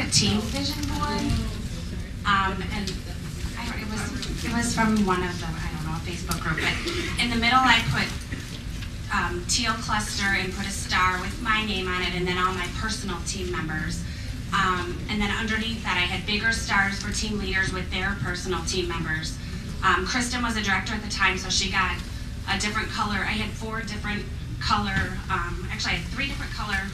a team vision board, and it was from one of the, I don't know, Facebook group, but in the middle I put teal cluster and put a star with my name on it, and then all my personal team members. And then underneath that I had bigger stars for team leaders with their personal team members. Kristen was a director at the time, so she got a different color. I had 4 different color, actually I had 3 different color,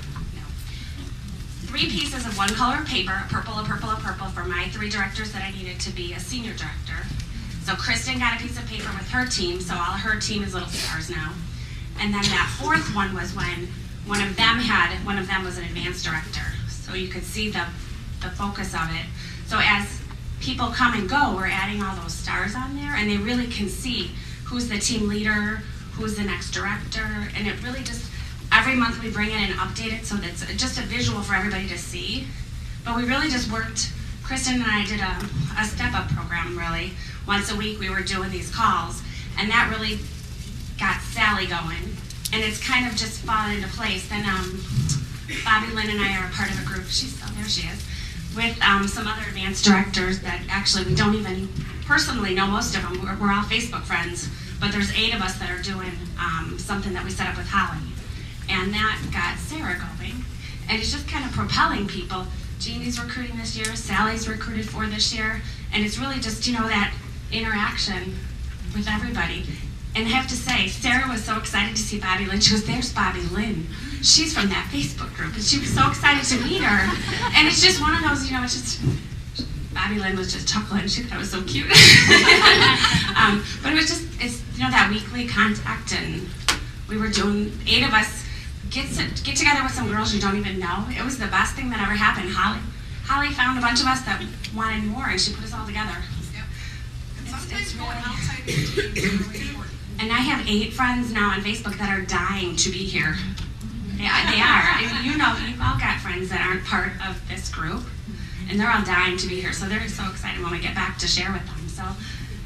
3 pieces of one color of paper, a purple, a purple, a purple, for my 3 directors that I needed to be a senior director. So Kristen got a piece of paper with her team, so all her team is little stars now. And then that 4th one was when one of them was an advanced director. So you could see the focus of it. So as people come and go, we're adding all those stars on there, and they really can see who's the team leader, who's the next director, and it really just, every month we bring in and update it so that's just a visual for everybody to see. But we really just worked, Kristen and I did a step-up program, really. Once a week we were doing these calls, and that really got Sally going, and it's kind of just fallen into place. Then Bobby Lynn and I are a part of a group, there she is, with some other advanced directors that actually we don't even personally know most of them. We're all Facebook friends, but there's 8 of us that are doing something that we set up with Holly. And that got Sarah going. And it's just kind of propelling people. Jeannie's recruiting this year, Sally's recruited for this year, and it's really just, that interaction with everybody. And I have to say, Sarah was so excited to see Bobby Lynn. She goes, "There's Bobby Lynn. She's from that Facebook group." And she was so excited to meet her. And it's just one of those, it's just, Bobby Lynn was just chuckling. She thought it was so cute. But it was just, it's, that weekly contact, and we were doing, 8 of us get together with some girls you don't even know. It was the best thing that ever happened. Holly found a bunch of us that wanted more, and she put us all together. Yep. And sometimes going outside the team is really important. And I have 8 friends now on Facebook that are dying to be here. They are. You've all got friends that aren't part of this group, and they're all dying to be here. So they're so excited when we get back to share with them. So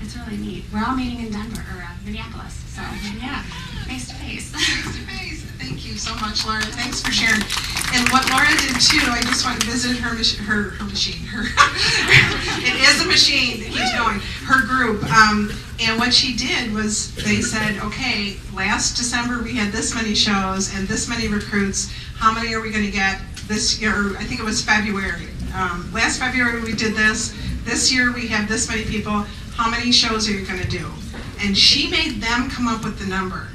it's really neat. We're all meeting in Denver, or Minneapolis. So yeah, face to face. Face to face. Thank you so much, Laura. Thanks for sharing. And what Laura did too, I just went and visited her machine. It is a machine that keeps going. Her group. And what she did was they said, okay, last December we had this many shows and this many recruits. How many are we going to get this year? I think it was February. Last February we did this. This year we have this many people. How many shows are you going to do? And she made them come up with the number.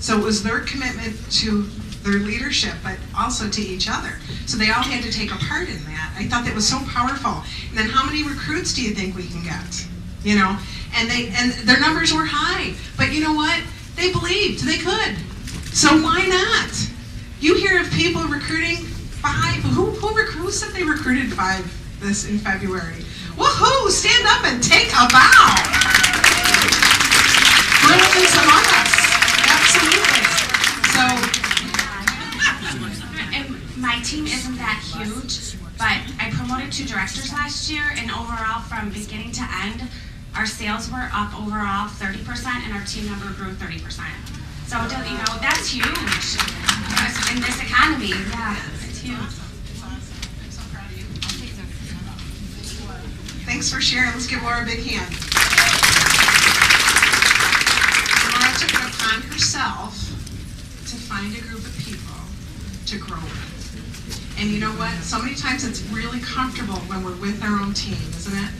So it was their commitment to their leadership, but also to each other. So they all had to take a part in that. I thought that was so powerful. And then how many recruits do you think we can get? And their numbers were high. But you know what? They believed they could. So why not? You hear of people recruiting 5. Who said they recruited 5 this in February? Woohoo! Stand up and take a bow. Brilliance among us. Absolutely. So, and my team isn't that huge, but I promoted 2 directors last year, and overall, from beginning to end, our sales were up overall 30%, and our team number grew 30%. So, that's huge in this economy. Yeah, it's huge. I'm so proud of you. Thanks for sharing. Let's give Laura a big hand. Laura took it upon herself to find a group of people to grow with. And you know what? So many times it's really comfortable when we're with our own team, isn't it?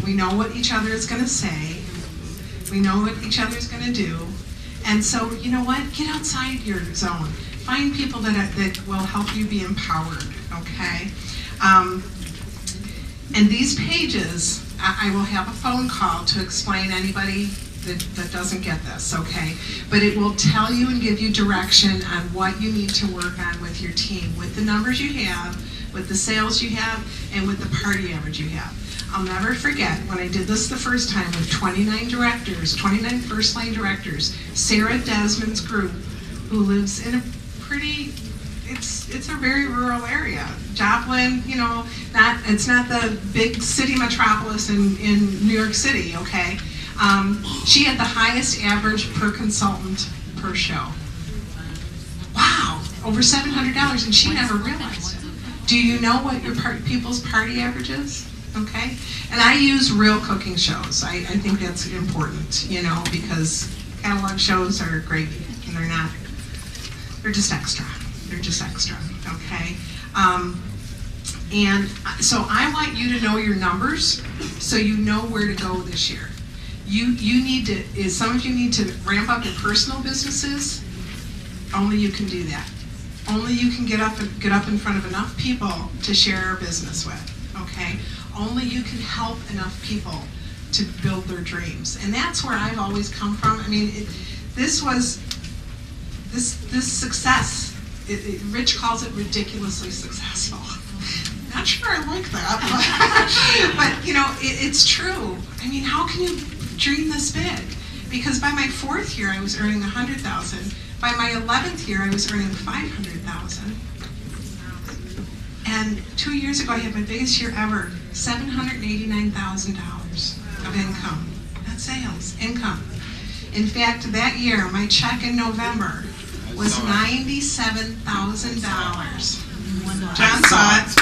We know what each other is going to say. We know what each other is going to do. And so, you know what? Get outside your zone. Find people that will help you be empowered, okay? And these pages, I will have a phone call to explain anybody that doesn't get this, okay? But it will tell you and give you direction on what you need to work on with your team, with the numbers you have, with the sales you have, and with the party average you have. I'll never forget when I did this the first time with 29 directors, 29 first line directors, Sarah Desmond's group, who lives in a pretty, it's a very rural area. Joplin, it's not the big city metropolis in New York City, okay? She had the highest average per consultant per show. Wow, over $700, and she never realized it. Do you know what your people's party average is? Okay, and I use real cooking shows. I think that's important, you know, because catalog shows are great, and they're just extra. They're just extra, okay? And so I want you to know your numbers so you know where to go this year. You need to, some of you need to ramp up your personal businesses. Only you can do that. Only you can get up in front of enough people to share a business with, okay? Only you can help enough people to build their dreams. And that's where I've always come from. I mean, this success, Rich calls it ridiculously successful. Not sure I like that, but you know, it's true. I mean, how can you dream this big? Because by my 4th year, I was earning $100,000. By my 11th year, I was earning $500,000. And 2 years ago, I had my biggest year ever, $789,000 of income. Not sales, income. In fact, that year, my check in November was $97,000. John saw it.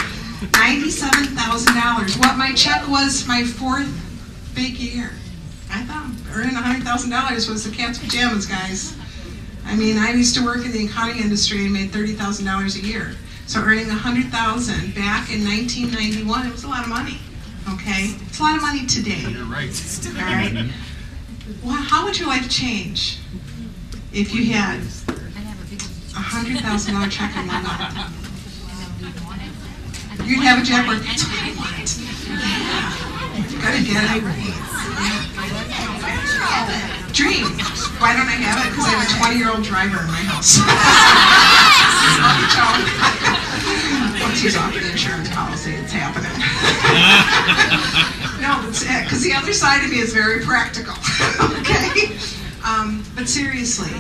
$97,000. What my check was my 4th big year. I thought earning $100,000 was the cat's pajamas, guys. I mean, I used to work in the accounting industry and made $30,000 a year. So earning $100,000 back in 1991, it was a lot of money. Okay, it's a lot of money today. You're right. All right. Well, how would your life change if you had $100,000 check in one month? You'd have a Jaguar. That's what I want. Yeah. Gotta get it. Dream. Why don't I have it? Because I have a 20-year-old driver in my house. Once he's off the insurance policy, it's happening. No, because the other side of me is very practical. Okay? But seriously,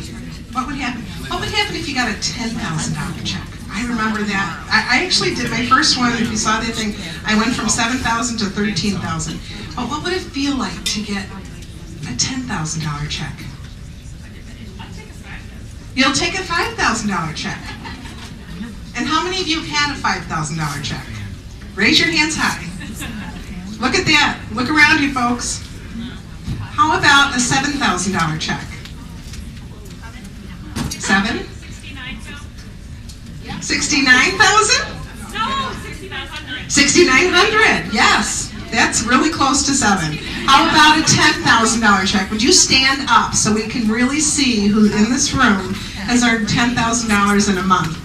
what would happen? What would happen if you got a $10,000 check? I remember that. I actually did my first one. If you saw the thing, I went from $7,000 to $13,000. But what would it feel like to get a $10,000 check? You'll take a $5,000 check. And how many of you have had a $5,000 check? Raise your hands high. Look at that. Look around you, folks. How about a $7,000 check? 7? 69,000? No, 6,900. 6,900, yes. That's really close to 7. How about a $10,000 check? Would you stand up so we can really see who in this room has earned $10,000 in a month?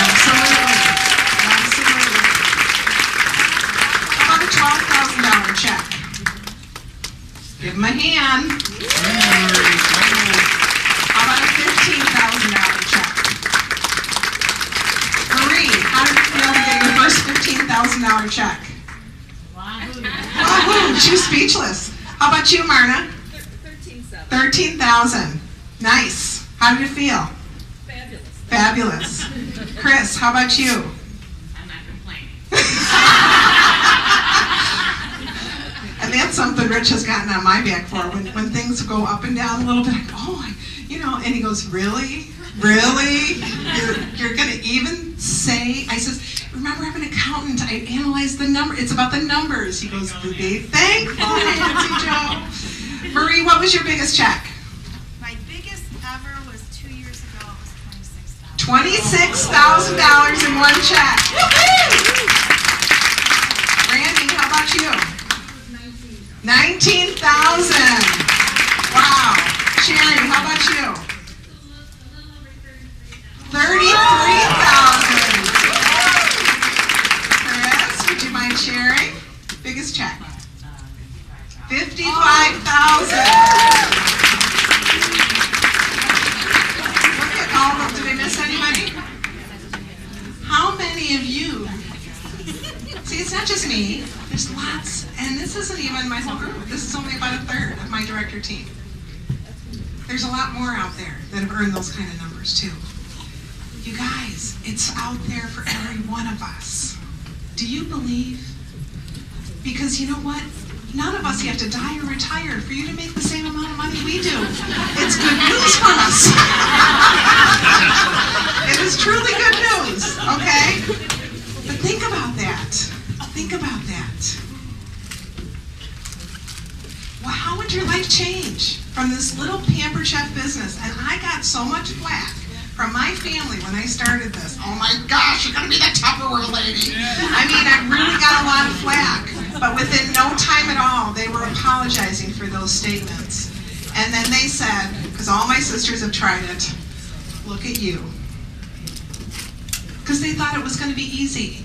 Absolutely. Absolutely. How about a $12,000 check? Give them a hand. How about a $15,000 check? Marie, how did it feel to get your first $15,000 check? Wahoo! She's speechless. How about you, Marna? 13,700. 13,000. Nice. How did it feel? Fabulous. Fabulous. Chris, how about you? I'm not complaining. And that's something Rich has gotten on my back for. When things go up and down a little bit, I go, and he goes, really? Really? You're going to even say? I says, remember, I'm an accountant. I analyze the number. It's about the numbers. He goes, be thankful, Nancy Joe. Marie, what was your biggest check? My biggest ever was 2 years ago. It was $26,000. $26,000 in one check. Woo-hoo! Randy, how about you? 19,000. Wow. Sherry, how about you? 33,000. Chris, would you mind sharing? Biggest check. 55,000. Look at all of them. Did I miss anybody? How many of you? See, it's not just me. There's lots, and this isn't even my whole group. This is only about a third of my director team. There's a lot more out there that have earned those kind of numbers too. You guys, it's out there for every one of us. Do you believe? Because you know what? None of us have to die or retire for you to make the same amount of money we do. It's good news for us. It is truly good news, okay? from this little Pampered Chef business, and I got so much flack from my family when I started this. Oh my gosh, you're gonna be the Tupperware lady. I mean, I really got a lot of flack, but within no time at all, they were apologizing for those statements. And then they said, because all my sisters have tried it, look at you. Because they thought it was gonna be easy.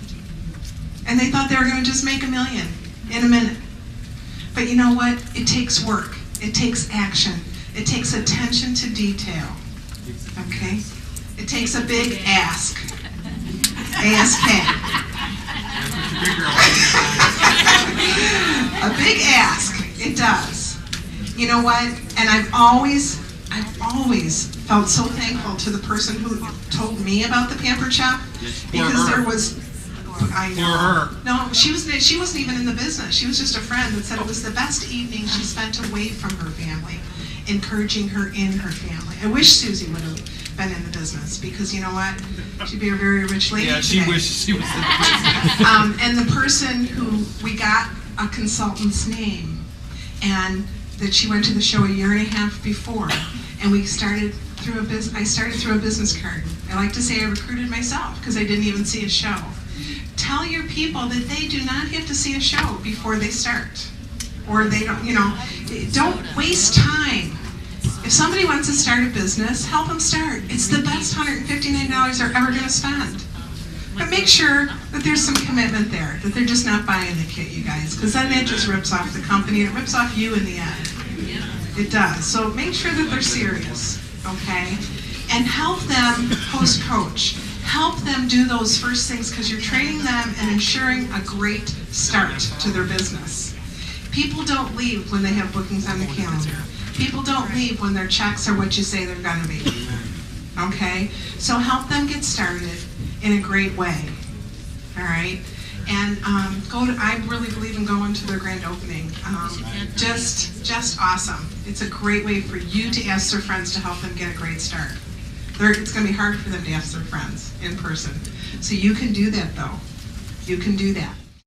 And they thought they were gonna just make $1 million in a minute. But you know what? It takes work. It takes action. It takes attention to detail. Okay? It takes a big ask. ASK. A big ask. It does. You know what? And I've always felt so thankful to the person who told me about the Pampered Chef, because there was, I know. No, she wasn't even in the business. She was just a friend that said it was the best evening she spent away from her family, encouraging her in her family. I wish Susie would have been in the business, because you know what? She'd be a very rich lady Yeah, she today. wishes she was in the business. And the person who we got a consultant's name, and that she went to the show a year and a half before, and we started through I started through a business card. I like to say I recruited myself because I didn't even see a show. Tell your people that they do not have to see a show before they start, or they don't. Don't waste time. If somebody wants to start a business, help them start. It's the best $159 they're ever going to spend. But make sure that there's some commitment there, that they're just not buying the kit, you guys, because then it just rips off the company, and it rips off you in the end. It does. So make sure that they're serious, okay? And help them post-coach. Help them do those first things, because you're training them and ensuring a great start to their business. People don't leave when they have bookings on the calendar. People don't leave when their checks are what you say they're going to be. Okay? So help them get started in a great way. All right? And I really believe in going to their grand opening. Just awesome. It's a great way for you to ask their friends to help them get a great start. It's going to be hard for them to ask their friends in person. So you can do that, though. You can do that.